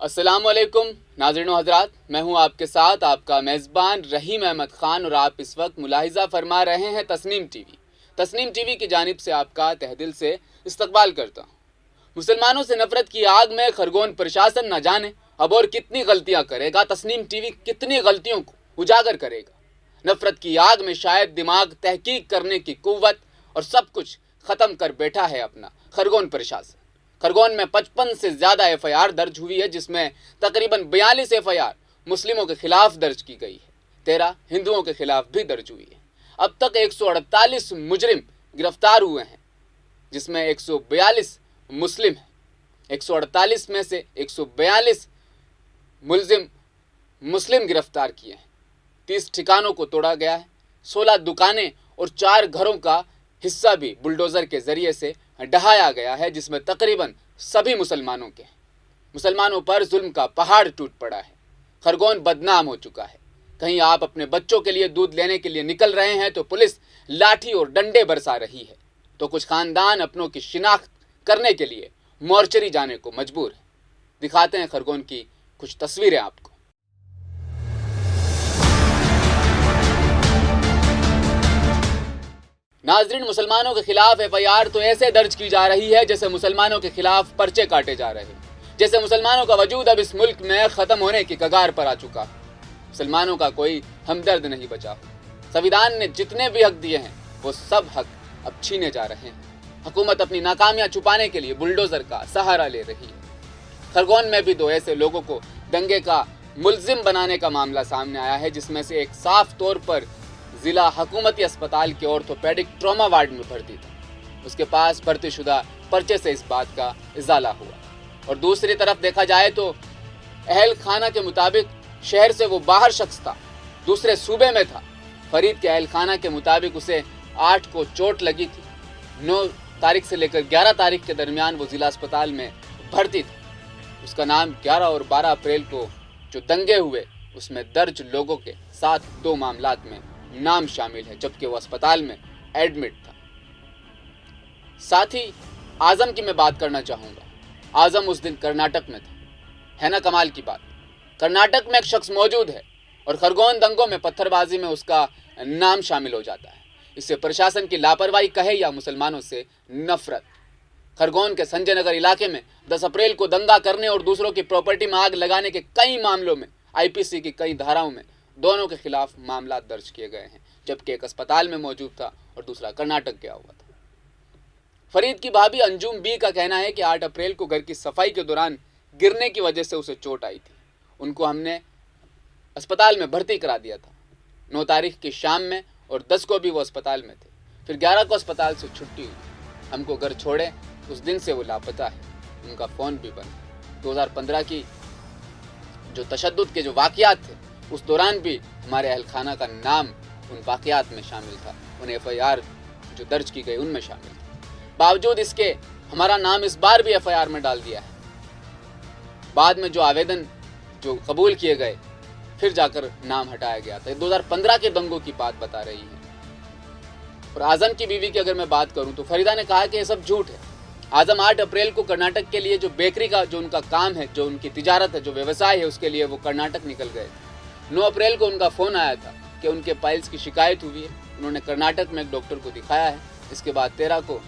अस्सलामुअलैकुम नाज़रीन हज़रात, मैं हूं आपके साथ आपका मेज़बान रहीम अहमद ख़ान और आप इस वक्त मुलाहिज़ा फरमा रहे हैं तस्नीम टीवी। तस्नीम टीवी की जानिब से आपका तहदिल से इस्तकबाल करता हूं। मुसलमानों से नफरत की आग में खरगोन प्रशासन न जाने अब और कितनी गलतियां करेगा। तस्नीम टीवी कितनी गलतियों को उजागर करेगा। नफरत की आग में शायद दिमाग तहकीक करने की कुव्वत और सब कुछ ख़त्म कर बैठा है अपना खरगोन प्रशासन। खरगोन में 55 से ज़्यादा एफआईआर दर्ज हुई है, जिसमें तकरीबन 42 एफआईआर मुस्लिमों के खिलाफ दर्ज की गई है, 13 हिंदुओं के खिलाफ भी दर्ज हुई है। अब तक 148 मुजरिम गिरफ्तार हुए हैं, जिसमें 142 मुस्लिम हैं। 148 में से 142 मुलजिम मुस्लिम गिरफ्तार किए हैं। 30 ठिकानों को तोड़ा गया है। 16 दुकानें और 4 घरों का हिस्सा भी बुलडोज़र के ज़रिए से ढहाया गया है, जिसमें तकरीबन सभी मुसलमानों के हैं। मुसलमानों पर जुल्म का पहाड़ टूट पड़ा है। खरगोन बदनाम हो चुका है। कहीं आप अपने बच्चों के लिए दूध लेने के लिए निकल रहे हैं तो पुलिस लाठी और डंडे बरसा रही है, तो कुछ खानदान अपनों की शिनाख्त करने के लिए मोर्चरी जाने को मजबूर है। दिखाते हैं खरगोन की कुछ तस्वीरें आपको। नाजरीन, मुसलमानों के खिलाफ एफआईआर तो ऐसे दर्ज की जा रही है जैसे मुसलमानों के खिलाफ पर्चे काटे जा रहे हैं, जैसे मुसलमानों का वजूद अब इस मुल्क में ख़त्म होने की कगार पर आ चुका है। मुसलमानों का कोई हमदर्द नहीं बचा। संविधान ने जितने भी हक दिए हैं वो सब हक अब छीने जा रहे हैं। हुकूमत अपनी नाकामियां छुपाने के लिए बुलडोज़र का सहारा ले रही है। खरगोन में भी 2 ऐसे लोगों को दंगे का मुलजिम बनाने का मामला सामने आया है, जिसमें से एक साफ तौर पर ज़िला हुकूमती अस्पताल के ऑर्थोपेडिक ट्रॉमा वार्ड में भर्ती था। उसके पास भर्तीशुदा पर्चे से इस बात का इजाला हुआ। और दूसरी तरफ देखा जाए तो अहल खाना के मुताबिक शहर से वो बाहर शख्स था, दूसरे सूबे में था। फरीद के अहल खाना के मुताबिक उसे 8 को चोट लगी थी। 9 तारीख से लेकर 11 तारीख के दरमियान वो ज़िला अस्पताल में भर्ती था। उसका नाम 11 और 12 अप्रैल को जो दंगे हुए उसमें दर्ज लोगों के साथ 2 मामलात में नाम शामिल है, जबकि वो अस्पताल में एडमिट था। साथ ही आज़म की मैं बात करना चाहूँगा। आज़म उस दिन कर्नाटक में था। है ना कमाल की बात। कर्नाटक में एक शख्स मौजूद है और खरगोन दंगों में पत्थरबाजी में उसका नाम शामिल हो जाता है। इससे प्रशासन की लापरवाही कहे या मुसलमानों से नफरत। खरगोन के संजय नगर इलाके में 10 अप्रैल को दंगा करने और दूसरों की प्रॉपर्टी में आग लगाने के कई मामलों में आईपीसी की कई धाराओं में दोनों के खिलाफ मामला दर्ज किए गए हैं, जबकि एक अस्पताल में मौजूद था और दूसरा कर्नाटक गया हुआ था। फरीद की भाभी अंजुम बी का कहना है कि 8 अप्रैल को घर की सफाई के दौरान गिरने की वजह से उसे चोट आई थी। उनको हमने अस्पताल में भर्ती करा दिया था 9 तारीख की शाम में, और 10 को भी वो अस्पताल में थे। फिर 11 को अस्पताल से छुट्टी हुई। हमको घर छोड़े उस दिन से वो लापता है। उनका फ़ोन भी बंद। 2015 की जो तशद्दुद के जो वाक़यात थे उस दौरान भी हमारे अहल खाना का नाम उन वाक़यात में शामिल था, उन एफआईआर जो दर्ज की गई उनमें शामिल था। बावजूद इसके हमारा नाम इस बार भी एफआईआर में डाल दिया है। बाद में जो आवेदन जो कबूल किए गए फिर जाकर नाम हटाया गया था। 2015 के दंगों की बात बता रही है। और आज़म की बीवी की अगर मैं बात करूं तो फरीदा ने कहा कि ये सब झूठ है। आज़म 8 अप्रैल को कर्नाटक के लिए जो बेकरी का जो उनका काम है, जो उनकी तिजारत है, जो व्यवसाय है, उसके लिए वो कर्नाटक निकल गए। 9 अप्रैल को उनका फ़ोन आया था कि उनके पाइल्स की शिकायत हुई है। उन्होंने कर्नाटक में एक डॉक्टर को दिखाया है। इसके बाद 13 को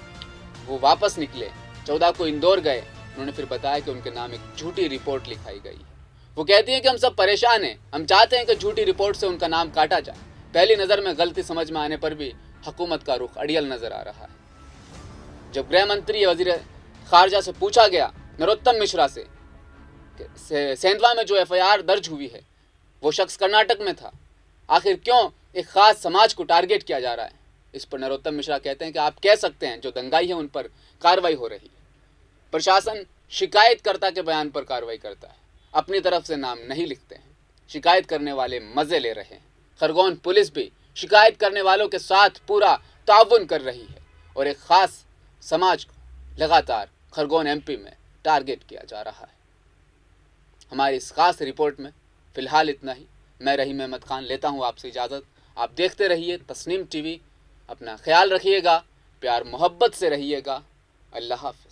वो वापस निकले, 14 को इंदौर गए। उन्होंने फिर बताया कि उनके नाम एक झूठी रिपोर्ट लिखाई गई है। वो कहती हैं कि हम सब परेशान हैं, हम चाहते हैं कि झूठी रिपोर्ट से उनका नाम काटा जाए। पहली नज़र में गलती समझ में आने पर भी हुकूमत का रुख अड़ियल नज़र आ रहा है। जब गृह मंत्री वज़ीर खारजा से पूछा गया नरोत्तम मिश्रा से सेंधवा में जो एफआईआर दर्ज हुई है वो शख्स कर्नाटक में था, आखिर क्यों एक ख़ास समाज को टारगेट किया जा रहा है, इस पर नरोत्तम मिश्रा कहते हैं कि आप कह सकते हैं जो दंगाई है उन पर कार्रवाई हो रही है। प्रशासन शिकायतकर्ता के बयान पर कार्रवाई करता है, अपनी तरफ से नाम नहीं लिखते हैं। शिकायत करने वाले मज़े ले रहे हैं। खरगोन पुलिस भी शिकायत करने वालों के साथ पूरा ताउन कर रही है और एक ख़ास समाज को लगातार खरगोन एमपी में टारगेट किया जा रहा है। हमारी इस ख़ास रिपोर्ट में फ़िलहाल इतना ही। मैं रहीम अहमद ख़ान लेता हूँ आपसे इजाज़त। आप देखते रहिए तस्नीम टीवी। अपना ख्याल रखिएगा, प्यार मोहब्बत से रहिएगा। अल्लाह हाफ़िज़।